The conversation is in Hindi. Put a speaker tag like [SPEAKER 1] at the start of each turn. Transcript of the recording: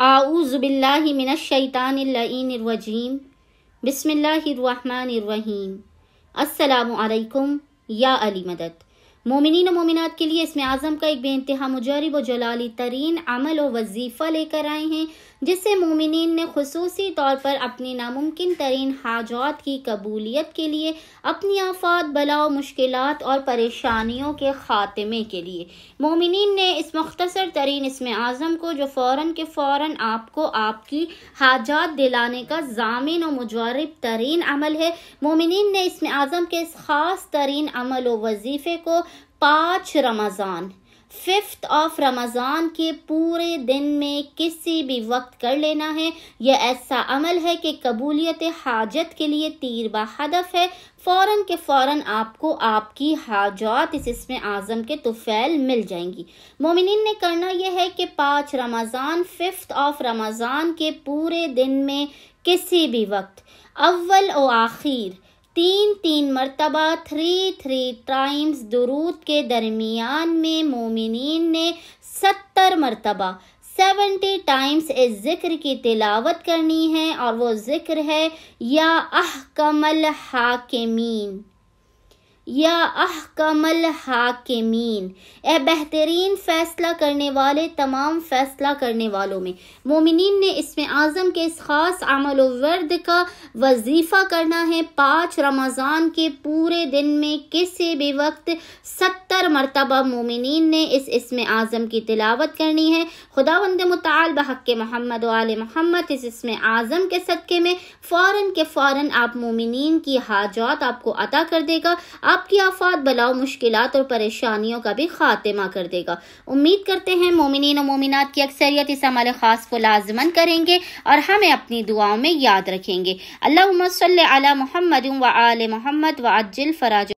[SPEAKER 1] आऊज़ु बिल्लाहि मिनश शैतानिर रजीम। बिस्मिल्लाहिर्रहमानिर्रहीम। अस्सलामु अलैकुम या अली मदद। मोमिनीन व मोमिनात के लिए इसमें आज़म का एक बेइंतहा मुजरिब व जलाली तरीन अमल व वजीफ़ा लेकर आए हैं, जिससे मोमिनीन ने खुसूसी तौर पर अपनी नामुमकिन तरीन हाजात की कबूलियत के लिए, अपनी आफात, बलाओ, मुश्किलात और परेशानियों के ख़ात्मे के लिए मोमिनीन ने इस मुख्तसर तरीन इसमें आज़म को, जो फ़ौरन के फ़ौरन आपको आपकी हाजात दिलाने का ज़ामिन व मुजरिब तरीन अमल है, मोमिनीन ने इसमें आज़म के इस ख़ास तरीन अमल व वजीफ़े को 5 रमज़ान 5th ऑफ रमज़ान के पूरे दिन में किसी भी वक्त कर लेना है। यह ऐसा अमल है कि कबूलियत हाजत के लिए तीर बा हदफ है। फ़ौरन के फ़ौरन आपको आपकी हाजात इस इसमें आज़म के तुफ़ैल मिल जाएंगी। मोमिनीन ने करना यह है कि 5 रमज़ान 5th ऑफ रमज़ान के पूरे दिन में किसी भी वक्त अव्वल और आखिर 3 मरतबा 3 टाइम्स दुरूद के दरमियान में मोमिनीन ने 70 मरतबा 70 टाइम्स इस जिक्र की तिलावत करनी है, और वो जिक्र है या अहकमल हाकिमीन, या अहकमल हाकिमीन, ए बेहतरीन फ़ैसला करने वाले, तमाम फ़ैसला करने वालों में। मोमिनीन ने इसमें आज़म के इस ख़ास अमल व वर्द का वजीफ़ा करना है 5 रमज़ान के पूरे दिन में किसी भी वक्त 70 मरतबा मोमिनीन ने इस इसमें आज़म की तिलावत करनी है। खुदावंद मुताल बहक़ मोहम्मद व आले मोहम्मद इस इसमें आज़म के सदक़े में फ़ौरन के फ़ौरन आप मोमिनीन की हाजात आपको अता कर देगा, आपकी आफात, बलाओ, मुश्किलात और परेशानियों का भी खात्मा कर देगा। उम्मीद करते हैं मोमिनीन और मोमिनात की अक्सरियत इस अमल ख़ास को लाज़िमन करेंगे और हमें अपनी दुआओं में याद रखेंगे। अल्लाहुम्मा सल्लि अला मुहम्मद व आले मोहम्मद व अज्जिल फ़राज।